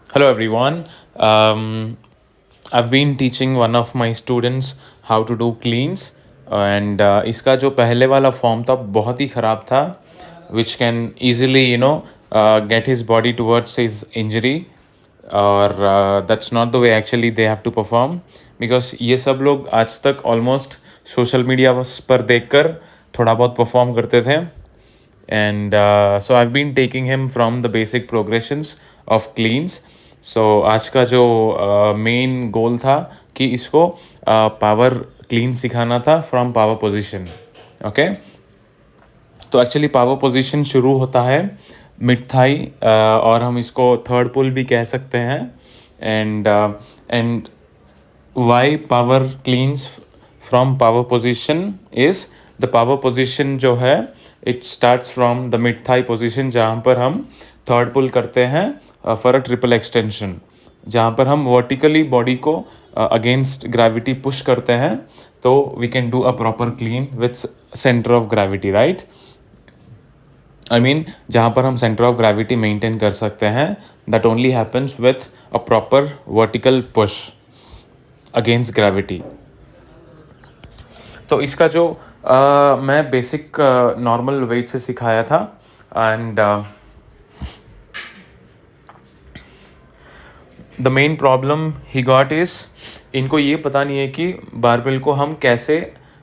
Hello everyone. I've been teaching one of my students how to do cleans and इसका जो पहले वाला form था बहुत ही ख़राब था which can easily get his body towards his injury और that's not the way actually they have to perform because ये सब लोग आज तक almost सोशल मीडिया पर देखकर थोड़ा बहुत परफॉर्म करते थे and so I've been taking him from the basic progressions of cleans. So आज का जो मेन गोल था कि इसको पावर क्लीन सिखाना था फ्रॉम पावर पोजीशन. ओके, तो एक्चुअली पावर पोजीशन शुरू होता है मिड थाई और हम इसको थर्ड पुल भी कह सकते हैं. And why power cleans from power position is the power position जो है it starts from the mid thigh position जहाँ पर हम थर्ड पुल करते हैं फॉर अ ट्रिपल एक्सटेंशन, जहाँ पर हम वर्टिकली बॉडी को अगेंस्ट ग्रेविटी पुश करते हैं. तो we can do a proper clean with centre of gravity, right. I mean जहाँ पर हम सेंटर ऑफ ग्रेविटी मेंटेन कर सकते हैं, that only happens with a proper vertical push against gravity. तो इसका जो मैं बेसिक नॉर्मल वेट से सिखाया था and the main problem he got is इनको ये पता नहीं है कि बारबेल को हम कैसे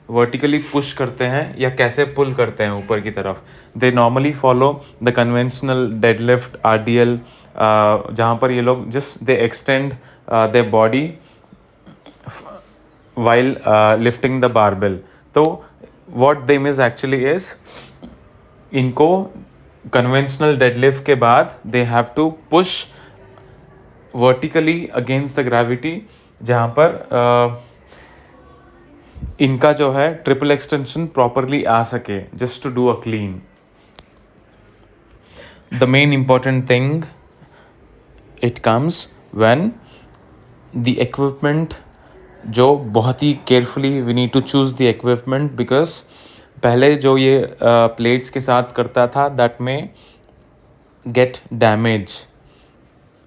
वर्टिकली पुश करते हैं या कैसे पुल करते हैं ऊपर की तरफ. They normally follow the conventional deadlift RDL जहाँ पर ये लोग just they extend they body while lifting the barbell. तो what they miss actually is इनको conventional deadlift के बाद they have to push vertically against the gravity, जहाँ पर इनका जो है ट्रिपल एक्सटेंशन प्रॉपरली आ सके just to do a clean. The main important thing it comes when the equipment जो बहुत ही carefully we need to choose the equipment because पहले जो ये प्लेट्स के साथ करता था दैट में गेट डैमेज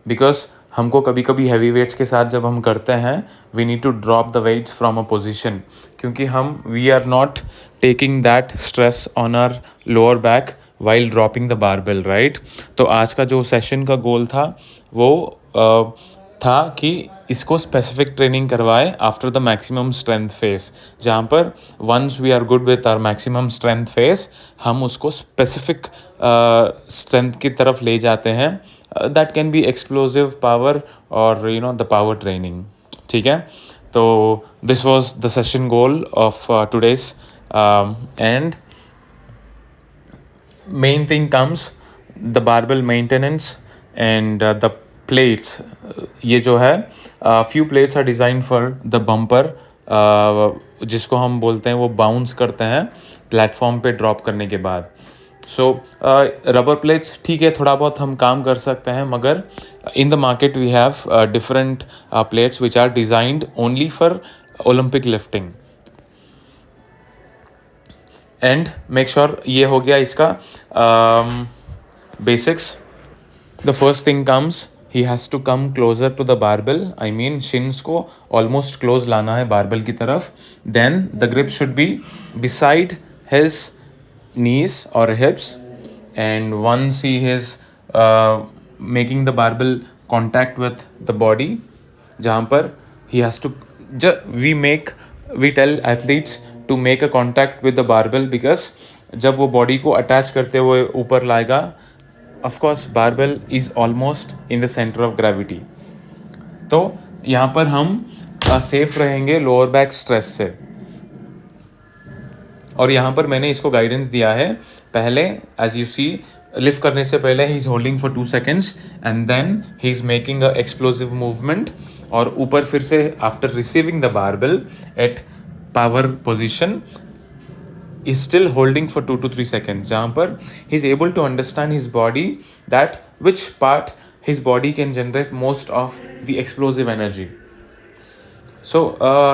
बिकॉज हमको कभी कभी हैवी वेट्स के साथ जब हम करते हैं we need to drop the weights from a position, क्योंकि हम we are not taking that stress on our lower back while dropping the barbell, right. तो आज का जो सेशन का गोल था वो था कि इसको स्पेसिफिक ट्रेनिंग करवाए after the maximum strength phase, जहाँ पर once we are good with our maximum strength phase हम उसको स्पेसिफिक स्ट्रेंथ की तरफ ले जाते हैं. That can be explosive power और द पावर ट्रेनिंग. ठीक है, तो this was the session goal of today's and main thing comes the barbell maintenance and the plates. ये जो है few plates are designed for the bumper जिसको हम बोलते हैं वो बाउंस करते हैं प्लेटफॉर्म पे ड्रॉप करने के बाद. सो रबर प्लेट्स ठीक है थोड़ा बहुत हम काम कर सकते हैं, मगर in the market we have different plates which are designed only for Olympic lifting. And make sure ये हो गया इसका बेसिक्स. The first thing comes he has to come closer to the barbell, I mean shins को almost close लाना है barbell की तरफ. Then the grip should be beside his knees or hips, and once he is making the barbell contact with the body, जहाँ पर he has to we tell athletes to make a contact with the barbell because जब वो body को attach करते हुए ऊपर लाएगा, of course barbell is almost in the center of gravity. तो यहाँ पर हम safe रहेंगे lower back stress से. और यहाँ पर मैंने इसको गाइडेंस दिया है पहले एज यू सी लिफ्ट करने से पहले ही is holding for 2 seconds and then he is making a explosive movement, और ऊपर फिर से after receiving the barbell at power position is still holding for 2 to 3 seconds, जहाँ पर he is able to understand his body that which part his body can generate most of the explosive energy. So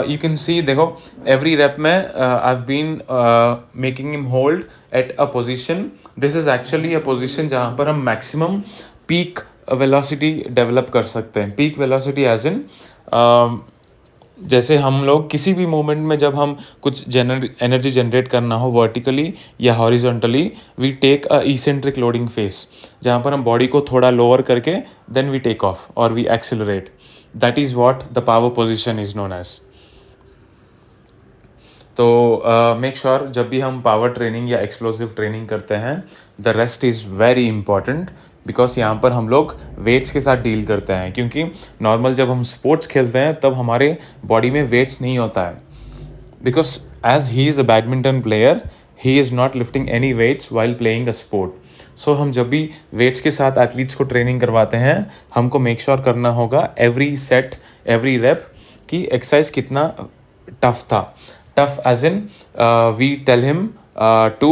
you can see देखो every rep में I've been making him hold at a position. This is actually a position जहाँ पर हम maximum peak velocity develop कर सकते हैं. Peak velocity as in जैसे हम लोग किसी भी मोमेंट में जब हम कुछ एनर्जी जनरेट करना हो वर्टिकली या horizontally, we take a eccentric loading phase, जहाँ पर हम बॉडी को थोड़ा लोअर करके देन वी टेक ऑफ और we accelerate. That is what the power position is known as. तो मेक श्योर जब भी हम पावर ट्रेनिंग या एक्सप्लोसिव ट्रेनिंग करते हैं, the rest is very important, because यहाँ पर हम लोग वेट्स के साथ डील करते हैं. क्योंकि नॉर्मल जब हम स्पोर्ट्स खेलते हैं तब हमारे बॉडी में वेट्स नहीं होता है, because as he is a badminton player, he is not lifting any weights while playing a sport. So हम जब भी वेट्स के साथ एथलीट्स को ट्रेनिंग करवाते हैं, हमको मेक श्योर करना होगा एवरी सेट एवरी रेप कि एक्सरसाइज कितना टफ था. Tough as in we tell him to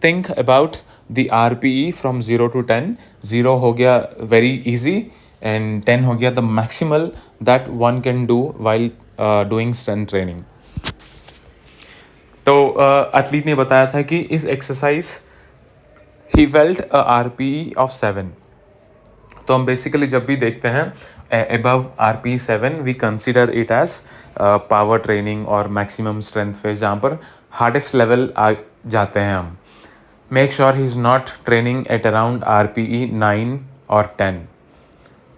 think about the RPE from 0 to 10. 0 हो गया very easy and 10 हो गया the maximal that one can do while doing strength training. तो athlete ने बताया था कि इस exercise he felt a RPE of 7. तो हम बेसिकली जब भी देखते हैं above RPE 7 we consider it as power training और मैक्सिमम स्ट्रेंथ फेज, जहाँ पर हार्डेस्ट लेवल आ जाते हैं हम. Make sure he is not training at around RPE 9 और 10.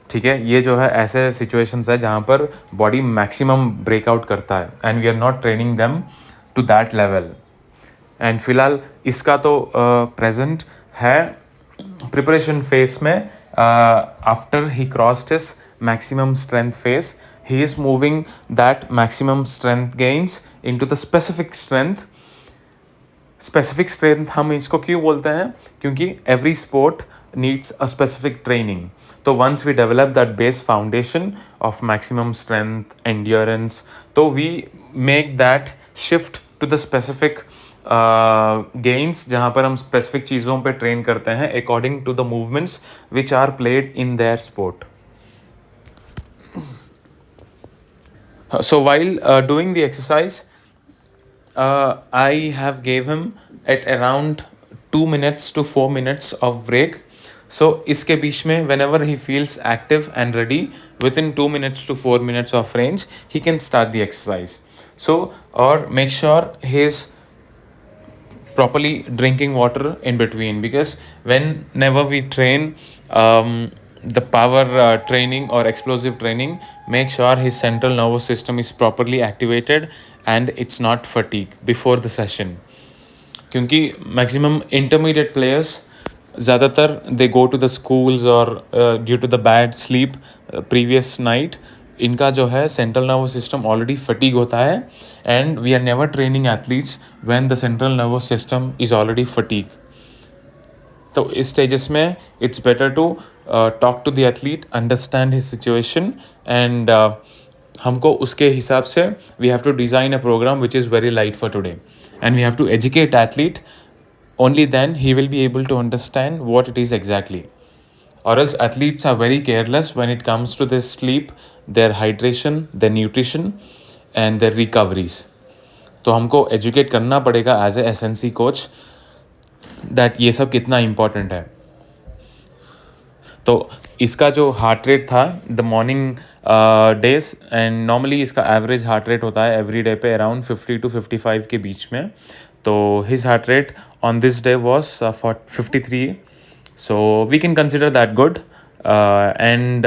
ठीक है, ये जो है ऐसे सिचुएशंस है जहाँ पर बॉडी मैक्सिमम ब्रेकआउट करता है and we are not training them to that level. And फिलहाल इसका तो प्रेजेंट है प्रिपरेशन फेज में. After he crossed his maximum strength phase, he is moving that maximum strength gains into the specific strength. Specific strength हम इसको क्यों बोलते हैं? क्योंकि every sport needs a specific training. तो once we develop that base foundation of maximum strength endurance, तो we make that shift to the specific gains, जहाँ पर हम स्पेसिफिक चीज़ों पे ट्रेन करते हैं according to the movements which are played in their sport. So while doing the exercise, I have gave him at around 2 minutes to 4 minutes of break. So इसके बीच में whenever he feels active and ready, within 2 minutes to 4 minutes of range, he can start the exercise. So or make sure he's properly drinking water in between, because whenever we train the power training or explosive training, make sure his central nervous system is properly activated and it's not fatigue before the session. क्योंकि maximum intermediate players ज़्यादातर they go to the schools और due to the bad sleep previous night, इनका जो है central nervous system already fatigue होता है and we are never training athletes when the central nervous system is already fatigue. तो इस stages में it's better to talk to the athlete, understand his situation and हमको उसके हिसाब से we have to design a programme which is very light for today and we have to educate athlete. Only then he will be able to understand what it is exactly. Or else athletes are very careless when it comes to their sleep, their hydration, their nutrition and their recoveries. तो हमको educate करना पड़ेगा as a SNC coach that ये सब कितना important है. तो इसका जो हार्ट रेट था the morning days, and normally इसका एवरेज हार्ट रेट होता है एवरी डे पे अराउंड 50 to 55 के बीच में. तो his heart rate on this day was 53. So we can consider that good and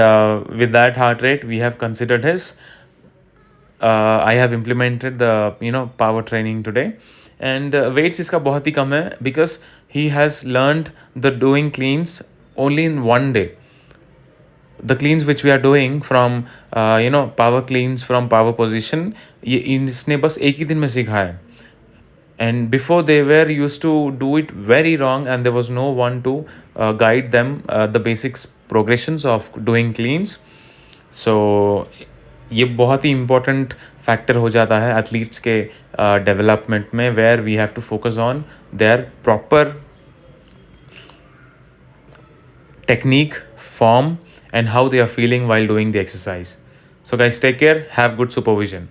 with that heart rate we have considered his I have implemented the power training today. And weights इसका बहुत ही कम है because he has learned the doing cleans only in one day. The cleans which we are doing from power cleans from power position, ये इसने बस एक ही दिन में सीखा है. And before they were used to do it very wrong and there was no one to guide them the basics progressions of doing cleans. So ये बहुत ही इम्पोर्टेंट फैक्टर हो जाता है एथलीट्स के डेवलपमेंट में, where we have to focus on their proper technique, form and how they are feeling while doing the exercise. So guys, take care, have good supervision.